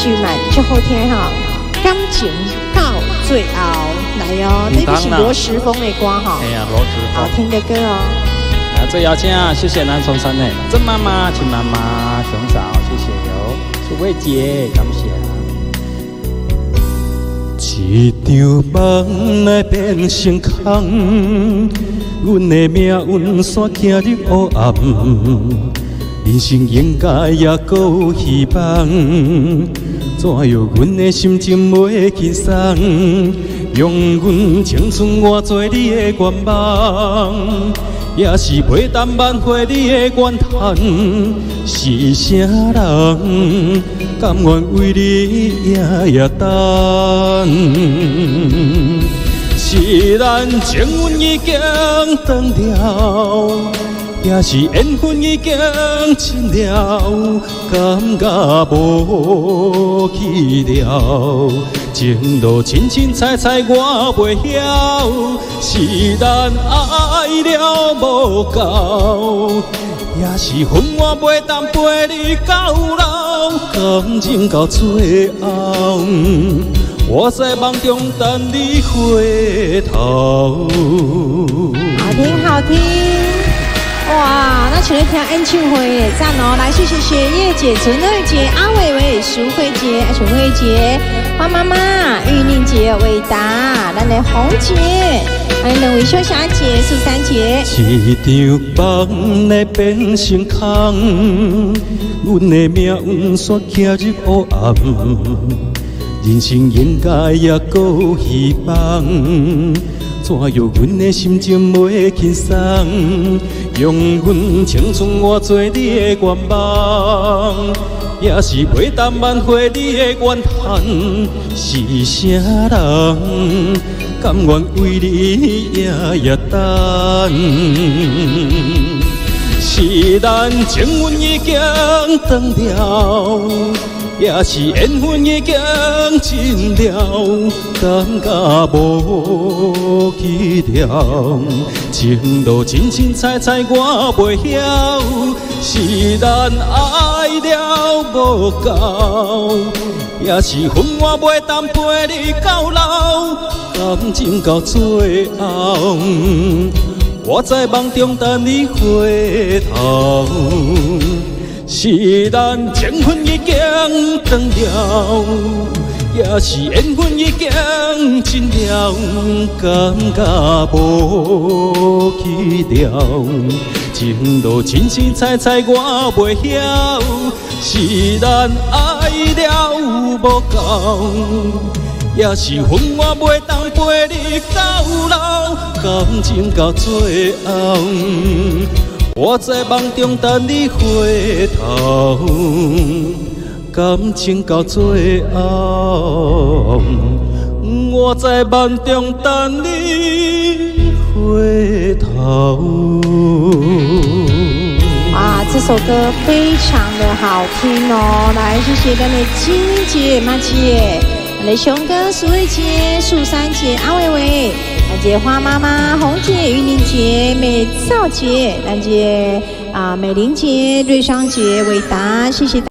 聚满之后天哈，感情到最后来哟，那个是罗时丰的歌哈，哎呀，罗时丰，好听的歌哦。最邀请啊，谢谢南松山的郑妈妈、秦妈妈、熊嫂，谢谢哟，楚慧姐，感谢。一场梦来变成空，阮的命运线行入黑暗，人生应该也搁有希望，怎样阮的心情袂轻松？用阮青春换做你的愿望，也是袂当挽回你的怨叹。是啥人甘愿为你夜等？是咱情缘已经断掉，也是缘分已经尽了，感觉无去了。情路清清彩彩我袂晓，是咱爱了无够，也是分我袂当陪你到老。感情到最后，我在梦中等你回头。好听好听，哇！那请来听演唱会耶，赞哦！来，谢谢雪叶姐、陈慧姐、阿伟伟、淑慧姐、陈慧姐、花妈妈、玉玲姐、伟达、咱的红姐，欢迎两位秀霞姐、素珊姐。一场梦来变成空，阮的命运线行入黑暗，人生应该也搁有希望。怎样阮的心情袂轻松？用阮青春换做你的愿望，也是袂当挽回你的怨叹。是啥人甘愿为你夜等？是咱情缘已经断掉，也是缘分已经尽了，感觉无去了。情路清清彩彩我袂晓，是咱爱了无够，也是分我袂当陪你到老。感情到最后，我在梦中等你回头。是咱情分已经断了，也是缘分已经尽了，感觉无去了。情路清清彩彩我袂晓，是咱爱了无够，也是分我袂当陪你到老。感情到最后，我在梦中等你回头。感情到最后，我在梦中等你回头。哇，这首歌非常的好听哦！来，谢谢咱的金姐、马姐、咱的熊哥、苏慧姐、素珊姐、阿伟伟、咱姐花妈妈、红姐、玉玲姐、美兆姐、咱姐美玲姐、瑞芳姐、伟达，谢谢。